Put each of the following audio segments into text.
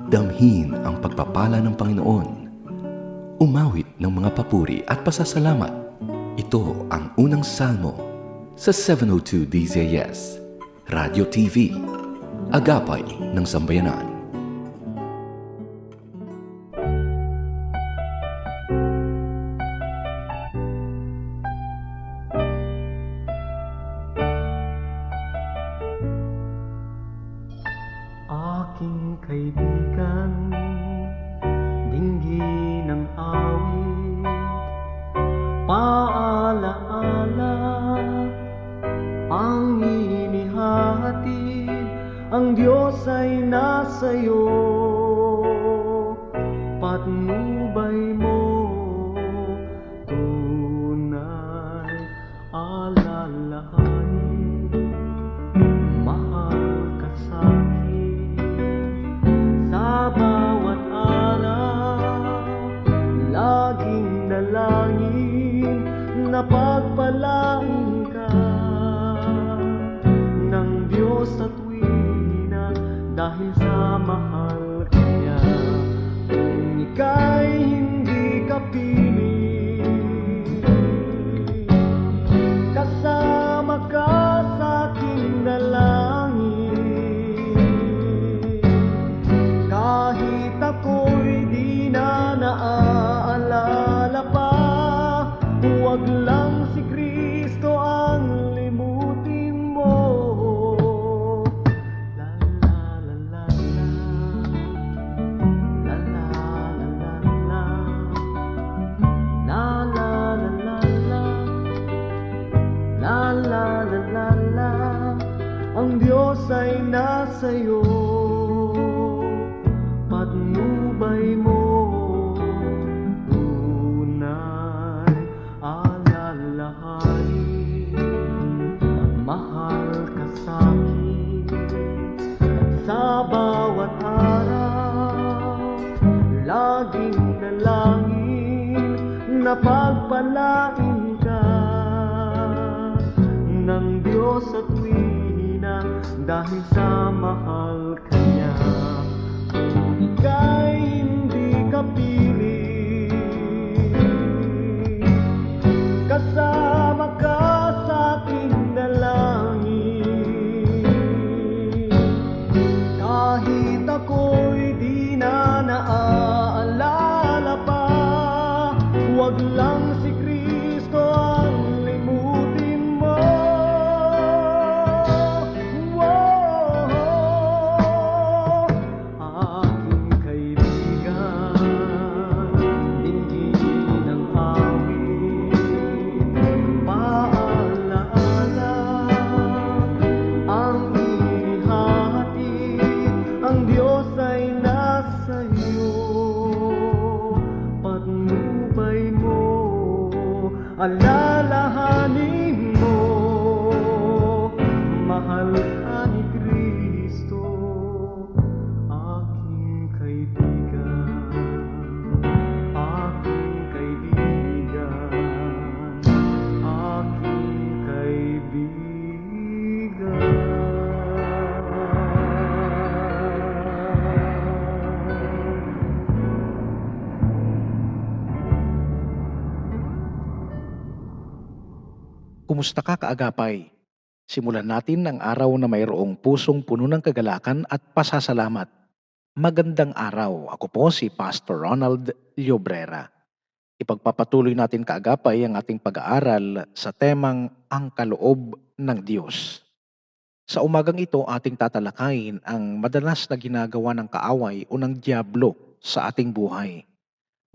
Damhin ang pagpapala ng Panginoon. Umawit ng mga papuri at pasasalamat. Ito ang unang salmo sa 702 DZS, Radio TV, Agapay ng Sambayanan. Aking kaibigan, dinggin ng awit, paalaala ang inihatid, ang Diyos ay nasa'yo, patnubay mo tunay alalahanin, mahal ka sa'kin sa bawat araw, laging dalangin na pagpalain ka ng Diyos sa tuwina dahil sa mahal ka niya. Kung ika'y hindi kapili, kasama ka sa aking dalangin. Kahit ako'y di na naaalala pa, huwag lang si Kristo ang limutin mo. La la la la la, la la la la la, la la la la la, la la la la la. Ang Diyos ay nasa'yo, patnubay mo tunay alalahanin, mahal ka sa'kin sa bawat araw, laging dalangin na pagpalain ka ng Diyos sa tuwina dahil sa mahal ka niya. Kung ika'y hindi kapili, kasama ka sa aking dalangin. Kahit ako'y di na naaalala pa, huwag lang si Kristo ang limutin mo. Aking kaibigan, dinggin ang awit, paalaala ang inihatid, ang Diyos ay nasa'yo, patnubay mo, alalahanin mo, mahal ka ni Kristo, aking kaibigan, aking kaibigan, aking kaibigan. Kumusta ka, kaagapay? Simulan natin ang araw na mayroong pusong puno ng kagalakan at pasasalamat. Magandang araw. Ako po si Pastor Ronald Llobrera. Ipagpapatuloy natin, kaagapay, ang ating pag-aaral sa temang ang kaloob ng Diyos. Sa umagang ito, ating tatalakayin ang madalas na ginagawa ng kaaway o ng dyablo sa ating buhay.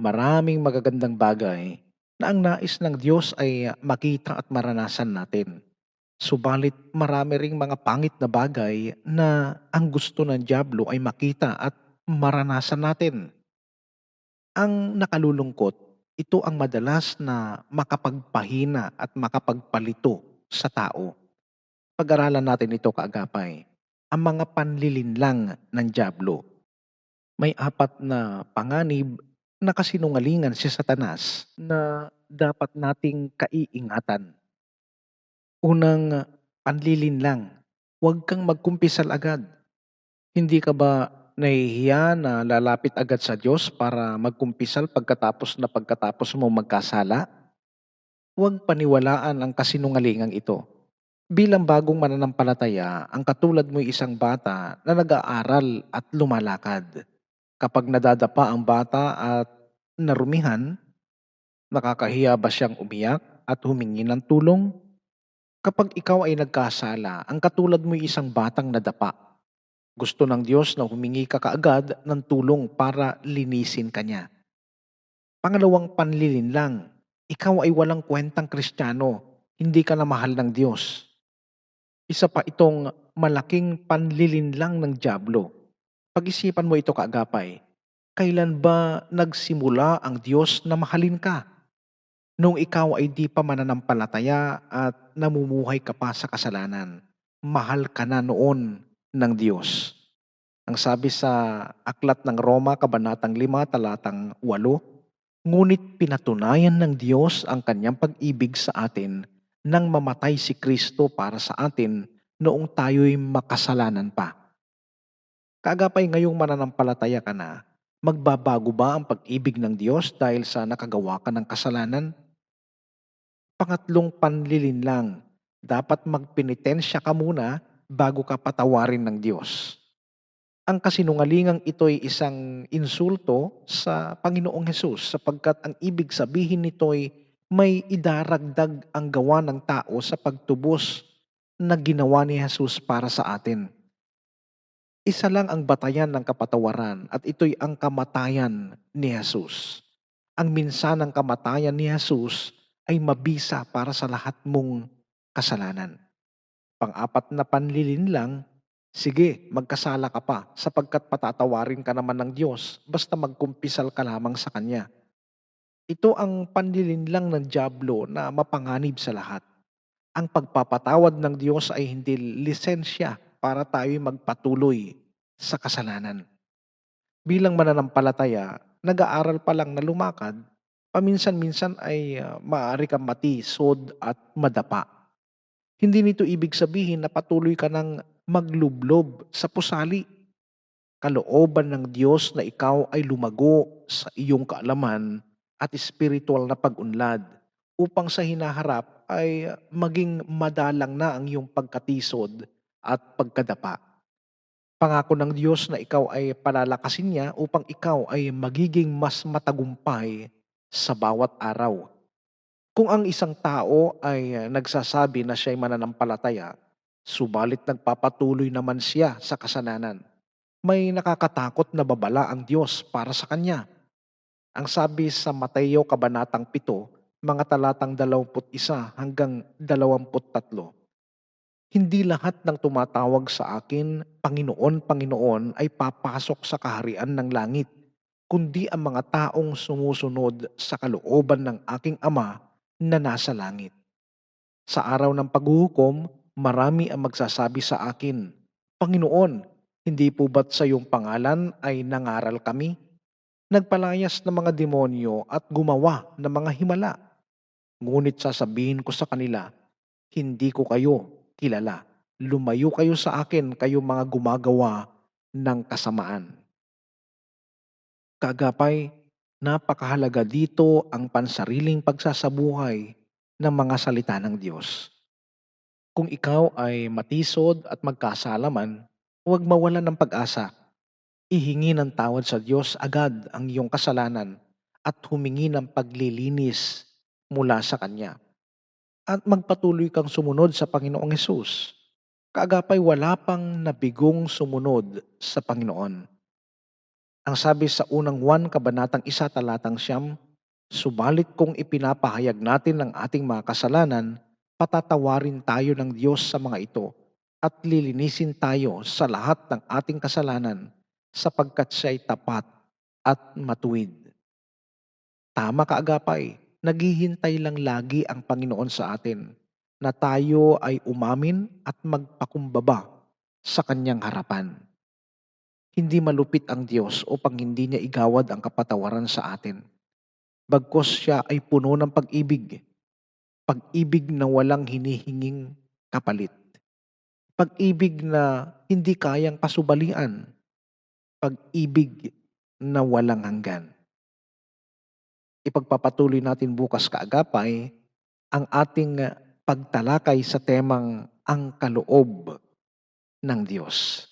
Maraming magagandang bagay na ang nais ng Diyos ay makita at maranasan natin. Subalit marami ring mga pangit na bagay na ang gusto ng dyablo ay makita at maranasan natin. Ang nakalulungkot, ito ang madalas na makapagpahina at makapagpalito sa tao. Pag-aralan natin ito, kaagapay. Ang mga panlilinlang ng dyablo. May 4 na panganib na kasinungalingan si Satanas na dapat nating kaiingatan. Unang panlilinlang, huwag kang magkumpisal agad. Hindi ka ba nahihiya na lalapit agad sa Diyos para magkumpisal pagkatapos mo magkasala? Huwag paniwalaan ang kasinungalingang ito. Bilang bagong mananampalataya, ang katulad mo'y isang bata na nag-aaral at lumalakad. Kapag nadadapa ang bata at narumihan, nakakahiya ba siyang umiyak at humingi ng tulong? Kapag ikaw ay nagkasala, ang katulad mo'y isang batang nadapa. Gusto ng Diyos na humingi ka kaagad ng tulong para linisin ka niya. Pangalawang panlilinlang, ikaw ay walang kwentang Kristiyano, hindi ka na mahal ng Diyos. Isa pa itong malaking panlilinlang ng dyablo. Pag-isipan mo ito kaagapay, kailan ba nagsimula ang Diyos na mahalin ka? Nung ikaw ay di pa mananampalataya at namumuhay ka pa sa kasalanan, mahal ka na noon ng Diyos. Ang sabi sa Aklat ng Roma, Kabanatang 5, Talatang 8, ngunit pinatunayan ng Diyos ang kanyang pag-ibig sa atin nang mamatay si Kristo para sa atin noong tayo'y makasalanan pa. Kaagapay ngayong mananampalataya ka na, magbabago ba ang pag-ibig ng Diyos dahil sa nakagawa ka ng kasalanan? Pangatlong panlilinlang, dapat magpenitensya ka muna bago ka patawarin ng Diyos. Ang kasinungalingang ito'y isang insulto sa Panginoong Hesus sapagkat ang ibig sabihin nito'y may idaragdag ang gawa ng tao sa pagtubos na ginawa ni Hesus para sa atin. Isa lang ang batayan ng kapatawaran at ito'y ang kamatayan ni Hesus. Ang minsanang kamatayan ni Hesus ay mabisa para sa lahat mong kasalanan. Pang-apat na panlilinlang, sige, magkasala ka pa sapagkat patatawarin ka naman ng Diyos basta magkumpisal ka lamang sa Kanya. Ito ang panlilinlang ng dyablo na mapanganib sa lahat. Ang pagpapatawad ng Diyos ay hindi lisensya para tayo'y magpatuloy sa kasalanan. Bilang mananampalataya, nag-aaral pa lang na lumakad, paminsan-minsan ay maaari kang matisod at madapa. Hindi nito ibig sabihin na patuloy ka ng maglublob sa pusali. Kalooban ng Diyos na ikaw ay lumago sa iyong kaalaman at espiritual na pag-unlad upang sa hinaharap ay maging madalang na ang iyong pagkatisod at pagkadapa. Pangako ng Diyos na ikaw ay palalakasin niya upang ikaw ay magiging mas matagumpay sa bawat araw. Kung ang isang tao ay nagsasabi na siya'y mananampalataya, subalit nagpapatuloy naman siya sa kasalanan, may nakakatakot na babala ang Diyos para sa kanya. Ang sabi sa Mateo Kabanatang 7, mga talatang 21 hanggang 23, hindi lahat ng tumatawag sa akin, Panginoon, Panginoon, ay papasok sa kaharian ng langit, kundi ang mga taong sumusunod sa kalooban ng aking Ama na nasa langit. Sa araw ng paghuhukom, marami ang magsasabi sa akin, Panginoon, hindi po ba't sa iyong pangalan ay nangaral kami? Nagpalayas ng mga demonyo at gumawa ng mga himala. Ngunit sasabihin ko sa kanila, hindi ko kayo kilala. Lumayo kayo sa akin, kayo mga gumagawa ng kasamaan. Kaagapay, napakahalaga dito ang pansariling pagsasabuhay ng mga salita ng Diyos. Kung ikaw ay matisod at magkasala man, huwag mawalan ng pag-asa. Ihingi ng tawad sa Diyos agad ang iyong kasalanan at humingi ng paglilinis mula sa Kanya. At magpatuloy kang sumunod sa Panginoong Hesus. Kaagapay wala pang nabigong sumunod sa Panginoon. Ang sabi sa unang Juan, Kabanatang 1, Talatang 9, subalit kung ipinapahayag natin ang ating mga kasalanan, patatawarin tayo ng Diyos sa mga ito at lilinisin tayo sa lahat ng ating kasalanan sapagkat siya'y tapat at matuwid. Tama kaagapay, naghihintay lang lagi ang Panginoon sa atin na tayo ay umamin at magpakumbaba sa Kanyang harapan. Hindi malupit ang Diyos upang hindi niya igawad ang kapatawaran sa atin. Bagkus siya ay puno ng pag-ibig na walang hinihinging kapalit. Pag-ibig na hindi kayang pasubalian. Pag-ibig na walang hanggan. Ipagpapatuloy natin bukas kaagapay ang ating pagtalakay sa temang ang kaloob ng Diyos.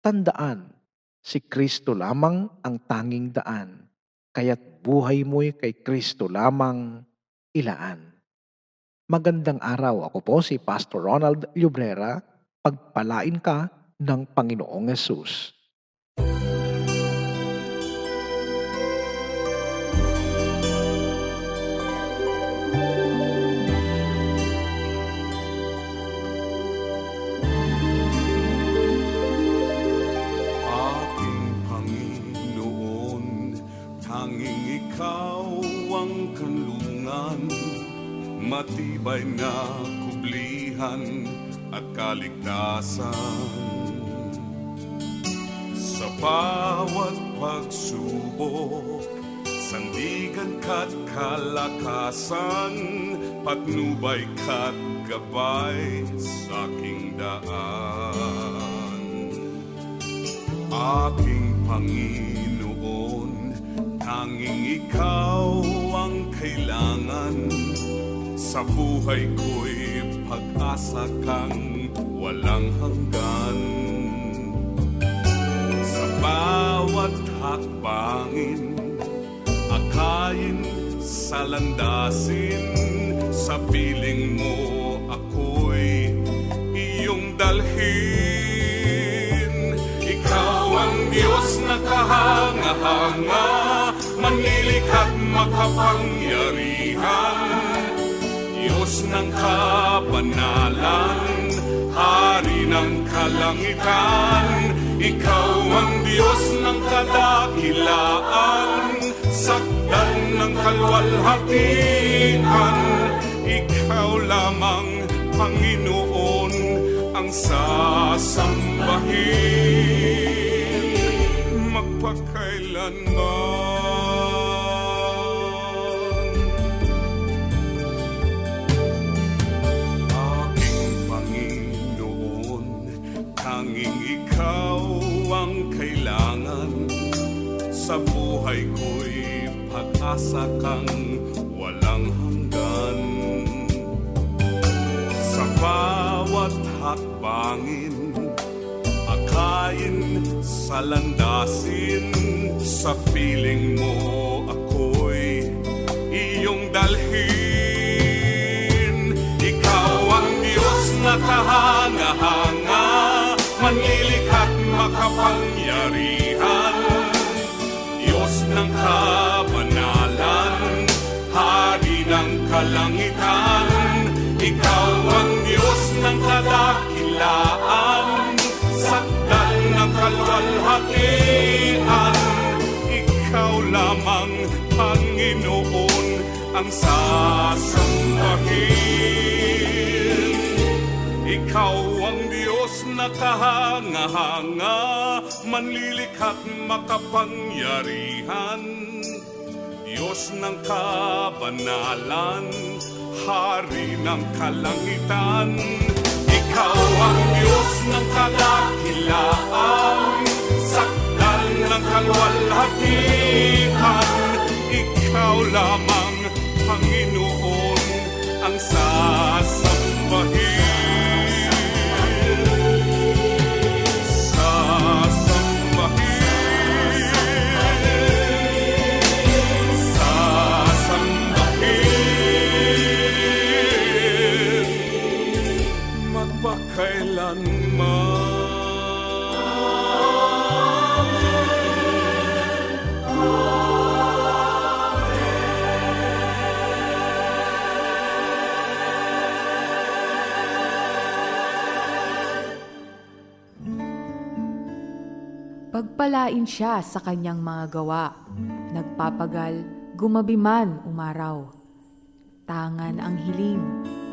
Tandaan, si Kristo lamang ang tanging daan, kaya't buhay mo'y kay Kristo lamang ilaan. Magandang araw, ako po si Pastor Ronald Llobrera, pagpalain ka ng Panginoong Hesus. Aking Panginoon, tanging Ikaw ang kanlungan, matibay na kublihan at kaligtasan. Sa bawat pagsubok, sandigan ka't kalakasan, patnubay ka't gabay sa aking daan. Aking Panginoon, tanging Ikaw ang kailangan, sa buhay ko'y pag-asa kang walang hanggan. Sa bawat hakbangin, akayin sa landasin, sa piling mo ako'y iyong dalhin. Ikaw ang Diyos na kahanga-hanga, manlilikha't makapangyarihan, Diyos ng kabanalan, Hari ng kalangitan. Ikaw ang Diyos ng kadakilaan, sakdan ng kalwalhatian. Ikaw lamang, Panginoon, ang sasambahin magpakailanman. Tanging Ikaw ang kailangan, sa buhay ko'y pag-asa kang walang hanggan. Sa bawat hakbangin, akayin sa landasin, sa piling mo ako'y iyong dalhin. Ikaw ang Diyos na kahanga-hanga, manlilikha't makapangyarihan, Diyos ng kabanalan, Hari ng kalangitan. Ikaw ang Diyos ng kadakilaan, sakdan ng kalwalhatian. Ikaw lamang, Panginoon, ang sasambahin. Ikaw ang Diyos na kahanga-hanga, manlilikha't makapangyarihan, Diyos ng kabanalan, Hari ng kalangitan. Ikaw ang Diyos ng kadakilaan, sakdan ng kalwalhatian. Ikaw lamang, Panginoon, ang sasambahin. Pagpalain siya sa kanyang mga gawa, nagpapagal, gumabi man umaraw. Tangan ang hiling,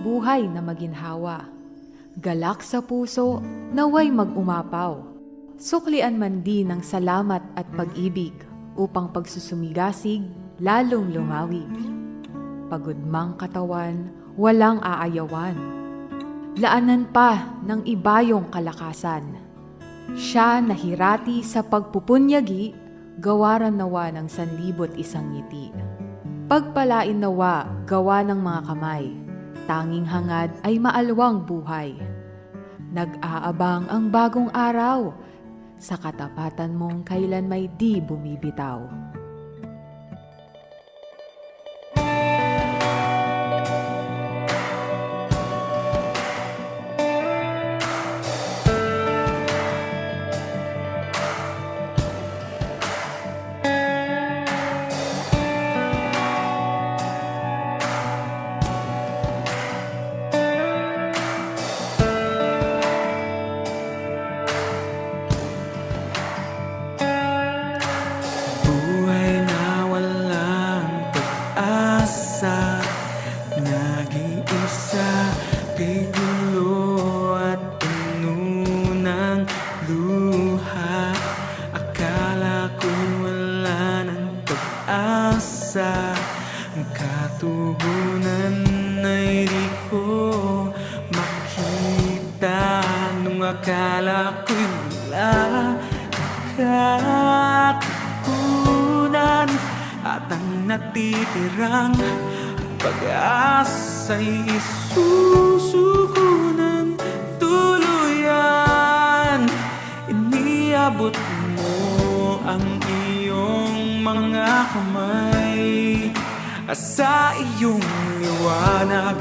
buhay na maginhawa. Galak sa puso, naway mag-umapaw. Suklian man din ng salamat at pag-ibig, upang pagsusumigasig, lalong lumawig. Pagod mang katawan, walang aayawan. laanan pa ng ibayong kalakasan. Siya nahirati sa pagpupunyagi, gawaran nawa ng 1,100 ngiti. Pagpalain nawa gawa ng mga kamay, tanging hangad ay maalwang buhay. Nag-aabang ang bagong araw, sa katapatan mong kailan may di bumibitaw. Buhay na walang pag-asa, nag-iisa kay gulo at puno ng luha. Akala ko wala ng pag-asa, ang katugunan ay di ko makita. Nung akala ko'y wala katugunan, at ang natitirang pag-asa'y isusuko ng tuluyan. Iniabot mo ang iyong mga kamay, sa iyong liwanag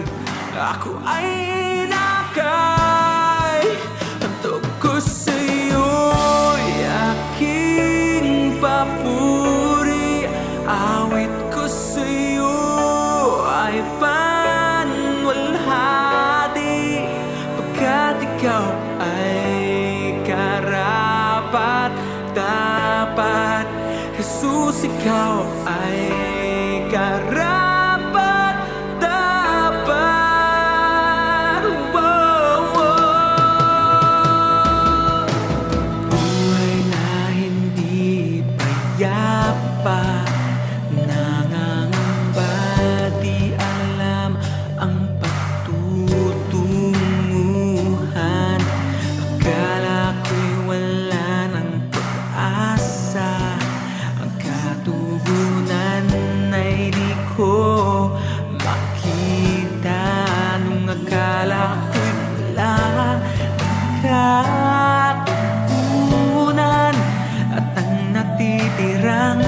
ako ay nakay. Hantog ko sa'yo'y aking papuri, awit ko sa'yo ay panwalhati, pagkat ikaw ay karapat dapat. Jesus, ikaw ay karapat dapat. Buhay na hindi payapa, nangangamba, di alam ang pagtutunguhan. Akala ko'y wala ng pag-asa, ang katugunan ay di ko makita. Nung akala ko'y wala ng katugunan, at ang natitirang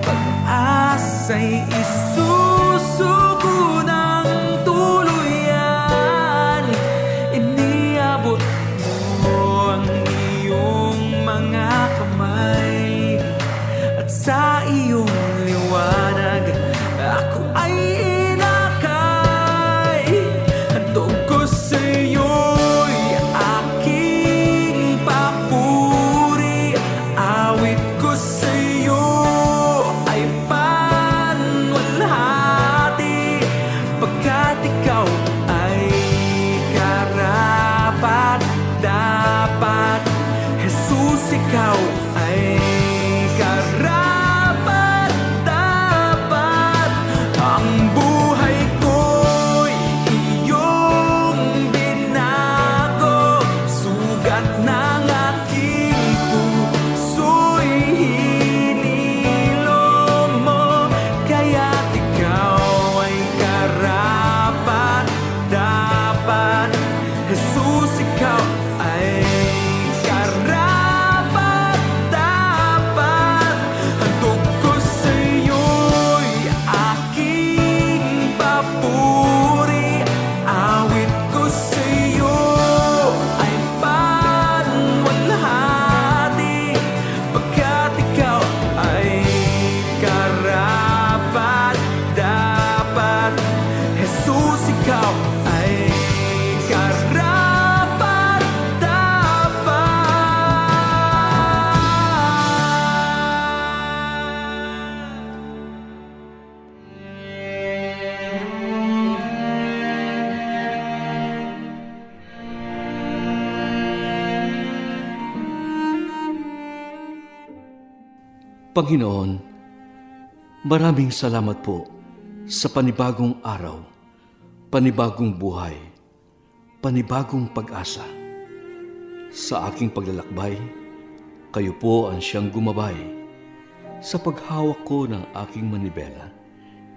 pag-asa'y isusuko ng tuluyan. Iniabot mo ang iyong mga kamay, at sa iyong liwanag ako ay inakay. Hantog ko sa'yo'y aking papuri, awit ko sa'yo ay panwalhati, pagkat ikaw ay karapat dapat. Jesus, ikaw ay karapat dapat. Ang buhay ko'y iyong binago, sugat ng aking puso'y hinilo mo, kaya't ikaw ay karapat dapat. Jesus, ikaw ay karapat dapat. Hantog ko sa'yo'y aking papuri, awit ko sa'yo ay panwalhati, pagkat ikaw ay karapat dapat. Jesus, ikaw ay karapat dapat. Panginoon, maraming salamat po sa panibagong araw, panibagong buhay, panibagong pag-asa. Sa aking paglalakbay, kayo po ang siyang gumabay. Sa paghawak ko ng aking manibela,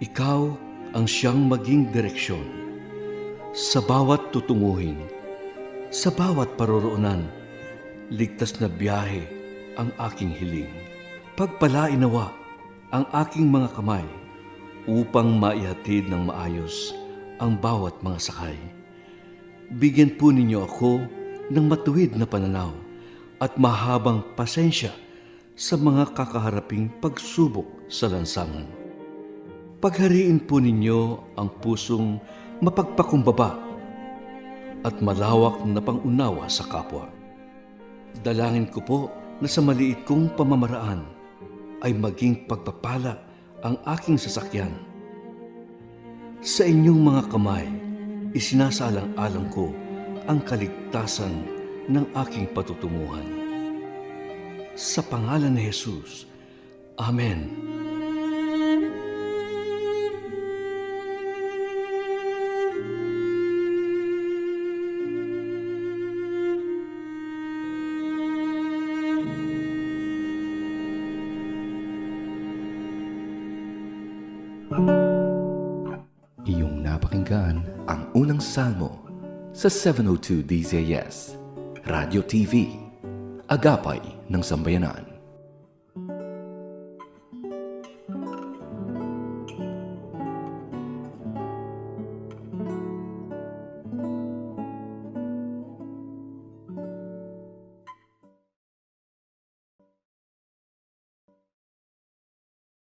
ikaw ang siyang maging direksyon. Sa bawat tutunguhin, sa bawat paroroonan, ligtas na biyahe ang aking hiling. Pagpalain nawa ang aking mga kamay upang maihatid ng maayos ang bawat mga sakay. Bigyan po ninyo ako ng matuwid na pananaw at mahabang pasensya sa mga kakaharaping pagsubok sa lansangan. Paghariin po ninyo ang pusong mapagpakumbaba at malawak na pangunawa sa kapwa. Dalangin ko po na sa maliit kong pamamaraan ay maging pagpapala ang aking sasakyan. Sa inyong mga kamay, isinasalang-alang ko ang kaligtasan ng aking patutunguhan. Sa pangalan ni Jesus, Amen. Iyong napakinggan ang unang salmo sa 702 DZS, Radio TV, Agapay ng Sambayanan.